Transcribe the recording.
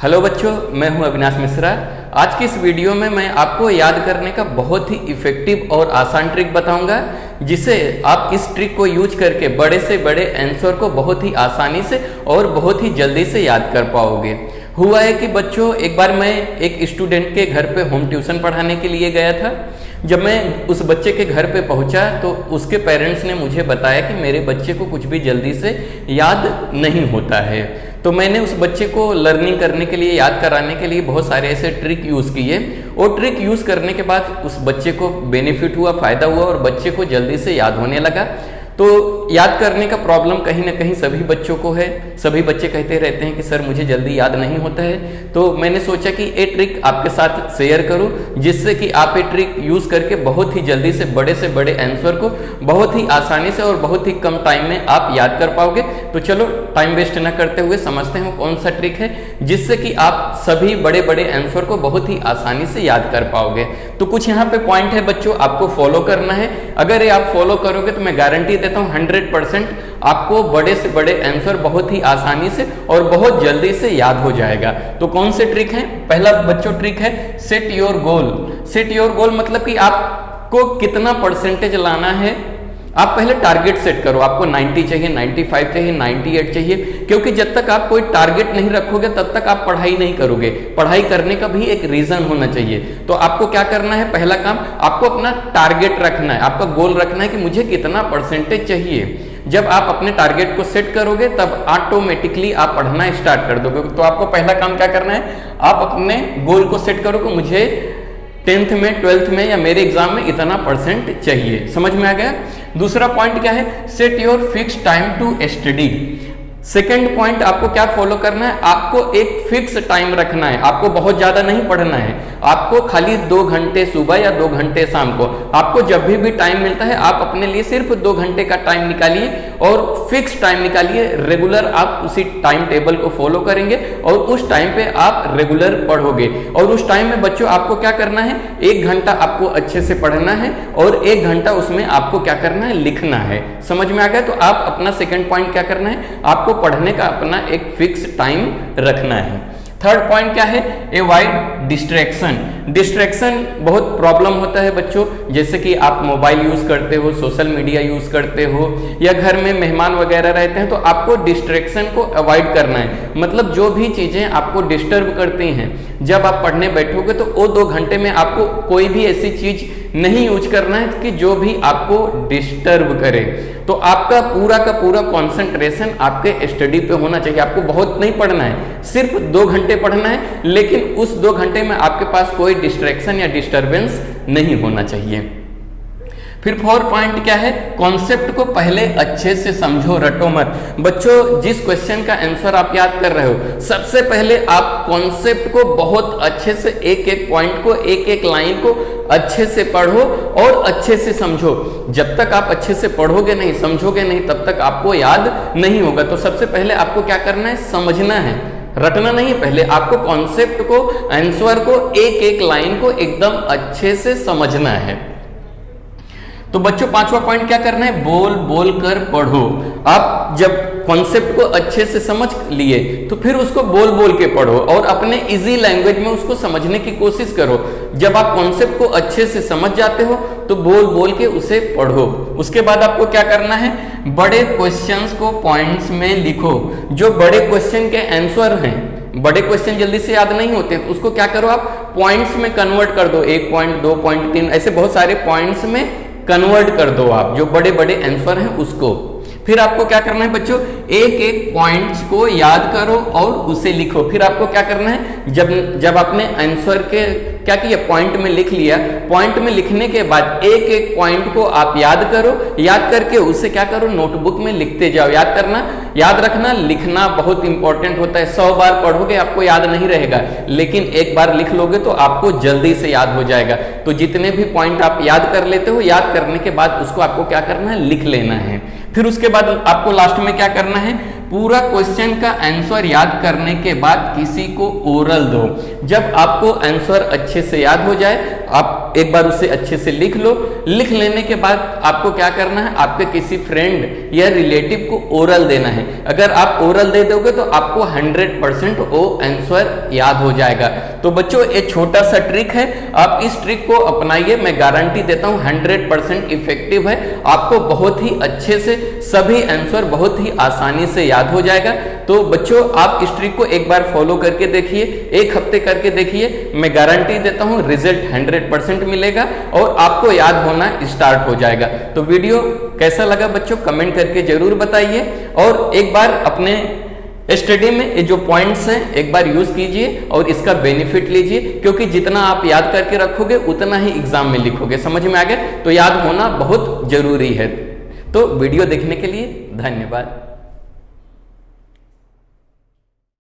Hello बच्चों, मैं हूं अविनाश मिश्रा। आज की इस वीडियो में मैं आपको याद करने का बहुत ही इफेक्टिव और आसान ट्रिक बताऊंगा, जिसे आप इस ट्रिक को यूज करके बड़े से बड़े आंसर को बहुत ही आसानी से और बहुत ही जल्दी से याद कर पाओगे। हुआ है कि बच्चों, एक बार मैं एक स्टूडेंट के घर पे होम ट्यूशन पढ़ाने के लिए गया था। जब मैं उस बच्चे के घर पे पहुंचा तो उसके पेरेंट्स ने मुझे बताया कि मेरे बच्चे को कुछ भी जल्दी से याद नहीं होता है। तो मैंने उस बच्चे को लर्निंग करने के लिए, याद कराने के लिए बहुत सारे ऐसे ट्रिक यूज़ किए और ट्रिक यूज़ करने के बाद उस बच्चे को बेनिफिट हुआ, फ़ायदा हुआ और बच्चे को जल्दी से याद होने लगा। तो याद करने का प्रॉब्लम कहीं ना कहीं सभी बच्चों को है। सभी बच्चे कहते रहते हैं कि सर मुझे जल्दी याद नहीं होता है। तो मैंने सोचा कि ये ट्रिक आपके साथ शेयर करूं, जिससे कि आप ये ट्रिक यूज़ करके बहुत ही जल्दी से बड़े आंसर को बहुत ही आसानी से और बहुत ही कम टाइम में आप याद कर पाओगे। तो चलो टाइम वेस्ट ना करते हुए समझते हैं कौन सा ट्रिक है जिससे कि आप सभी बड़े आंसर को बहुत ही आसानी से याद कर पाओगे। तो कुछ यहाँ पे पॉइंट है बच्चों, आपको फॉलो करना है। अगर ये आप फॉलो करोगे तो मैं गारंटी देता हूं 100% आपको बड़े से बड़े आंसर बहुत ही आसानी से और बहुत जल्दी से याद हो जाएगा। तो कौन से ट्रिक हैं? पहला बच्चों ट्रिक है set your goal. Set your goal मतलब कि आपको कितना परसेंटेज लाना है। आप पहले टारगेट सेट करो, आपको 90 चाहिए, 95 चाहिए, 98 चाहिए, क्योंकि जब तक आप कोई टारगेट नहीं रखोगे तब तक आप पढ़ाई नहीं करोगे। पढ़ाई करने का भी एक रीजन होना चाहिए। तो आपको क्या करना है? पहला काम, आपको अपना टारगेट रखना है, आपका गोल रखना है कि मुझे कितना परसेंटेज चाहिए। जब आप अपने टारगेट को सेट करोगे तब ऑटोमेटिकली आप पढ़ना स्टार्ट कर दोगे। तो आपको पहला काम क्या करना है? आप अपने गोल को सेट करो कि मुझे 10th में, 12th में या मेरे एग्जाम में इतना परसेंट चाहिए। समझ में आ गया? दूसरा पॉइंट क्या है? Set your fix time to study. Second point आपको क्या फॉलो करना है? आपको एक फिक्स टाइम रखना है। आपको बहुत ज्यादा नहीं पढ़ना है, आपको खाली 2 घंटे सुबह या 2 घंटे शाम को, आपको जब भी टाइम मिलता है आप अपने लिए सिर्फ 2 घंटे का टाइम निकालिए और फिक्स टाइम निकालिए। रेगुलर आप उसी टाइम टेबल को फॉलो करेंगे और उस टाइम पे आप रेगुलर पढ़ोगे। और उस टाइम में बच्चों आपको क्या करना है? 1 घंटा आपको अच्छे से पढ़ना है और 1 घंटा उसमें आपको क्या करना है? लिखना है। समझ में आ गया? तो आप अपना सेकेंड पॉइंट क्या करना है? आपको पढ़ने का अपना एक फिक्स टाइम रखना है। थर्ड पॉइंट क्या है? Avoid distraction. डिस्ट्रैक्शन बहुत प्रॉब्लम होता है बच्चों, जैसे कि आप मोबाइल यूज करते हो, सोशल मीडिया यूज करते हो या घर में मेहमान वगैरह रहते हैं, तो आपको डिस्ट्रैक्शन को अवॉइड करना है। मतलब जो भी चीजें आपको डिस्टर्ब करती हैं, जब आप पढ़ने बैठोगे तो वो 2 घंटे में आपको कोई भी ऐसी चीज नहीं यूज करना है कि जो भी आपको डिस्टर्ब करे। तो आपका पूरा का पूरा कंसंट्रेशन आपके स्टडी पे होना चाहिए। आपको बहुत नहीं पढ़ना है, सिर्फ 2 घंटे पढ़ना है, लेकिन उस 2 घंटे में आपके पास कोई डिस्ट्रैक्शन या डिस्टरबेंस नहीं होना चाहिए। फिर 4 पॉइंट क्या है? कॉन्सेप्ट को पहले अच्छे से समझो, रटो मत। बच्चों, जिस क्वेश्चन का आंसर आप याद कर रहे हो, सबसे पहले आप कॉन्सेप्ट को बहुत अच्छे से, एक पॉइंट को, एक लाइन को अच्छे से पढ़ो और अच्छे से समझो। जब तक आप अच्छे से पढ़ोगे नहीं, समझोगे नहीं, तब तक आपको याद नहीं होगा। तो सबसे पहले आपको क्या करना है? समझना है, रटना नहीं। पहले आपको कॉन्सेप्ट को, आंसर को, एक लाइन को एकदम अच्छे से समझना है। तो बच्चों 5वां पॉइंट क्या करना है? बोल कर पढ़ो। आप जब कॉन्सेप्ट को अच्छे से समझ लिए तो फिर उसको बोल के पढ़ो और अपने इजी लैंग्वेज में उसको समझने की कोशिश करो। जब आप कॉन्सेप्ट को अच्छे से समझ जाते हो तो बोल के उसे पढ़ो। उसके बाद आपको क्या करना है? बड़े क्वेश्चंस को पॉइंट्स में लिखो। जो बड़े क्वेश्चन के आंसर हैं, बड़े क्वेश्चन जल्दी से याद नहीं होते, तो उसको क्या करो? आप पॉइंट्स में कन्वर्ट कर दो। 1 पॉइंट, 2 पॉइंट, 3, ऐसे बहुत सारे पॉइंट्स में कन्वर्ट कर दो आप, जो बड़े आंसर हैं उसको। फिर आपको क्या करना है बच्चों? एक पॉइंट्स को याद करो और उसे लिखो। फिर आपको क्या करना है? जब आपने आंसर के क्या किया? पॉइंट में लिख लिया। पॉइंट में लिखने के बाद एक पॉइंट को आप याद करो। याद करके उसे क्या करो? नोटबुक में लिखते जाओ। याद करना, याद रखना, लिखना बहुत इंपॉर्टेंट होता है। 100 बार पढ़ोगे आपको याद नहीं रहेगा, लेकिन एक बार लिख लोगे तो आपको जल्दी से याद हो जाएगा। तो जितने भी पॉइंट आप याद कर लेते हो, याद करने के बाद उसको आपको क्या करना है? लिख लेना है। फिर उसके बाद आपको लास्ट में क्या करना है? पूरा क्वेश्चन का आंसर याद करने के बाद किसी को ओरल दो। जब आपको आंसर अच्छे से याद हो जाए, आप एक बार उसे अच्छे से लिख लो। लिख लेने के बाद आपको क्या करना है, आपके किसी फ्रेंड या रिलेटिव को ओरल देना है। अगर आप ओरल दे दोगे तो आपको 100% वो आंसर याद हो जाएगा। तो बच्चों ये छोटा सा ट्रिक है, आप इस ट्रिक को अपनाइए, मैं गारंटी देता हूँ 100% इफेक्टिव है। आपको बहुत ही अच्छे से सभी आंसर बहुत ही आसानी से याद हो जाएगा। तो बच्चों आप इस ट्रिक को एक बार फॉलो करके देखिए, एक हफ्ते करके देखिए, मैं गारंटी देता हूँ रिजल्ट 100% मिलेगा और आपको याद होना स्टार्ट हो जाएगा। तो वीडियो कैसा लगा बच्चों कमेंट करके जरूर बताइए, और एक बार अपने स्टडी में ये जो पॉइंट्स हैं एक बार यूज कीजिए और इसका बेनिफिट लीजिए, क्योंकि जितना आप याद करके रखोगे उतना ही एग्जाम में लिखोगे। समझ में आ गया? तो याद होना बहुत जरूरी है। तो वीडियो देखने के लिए धन्यवाद।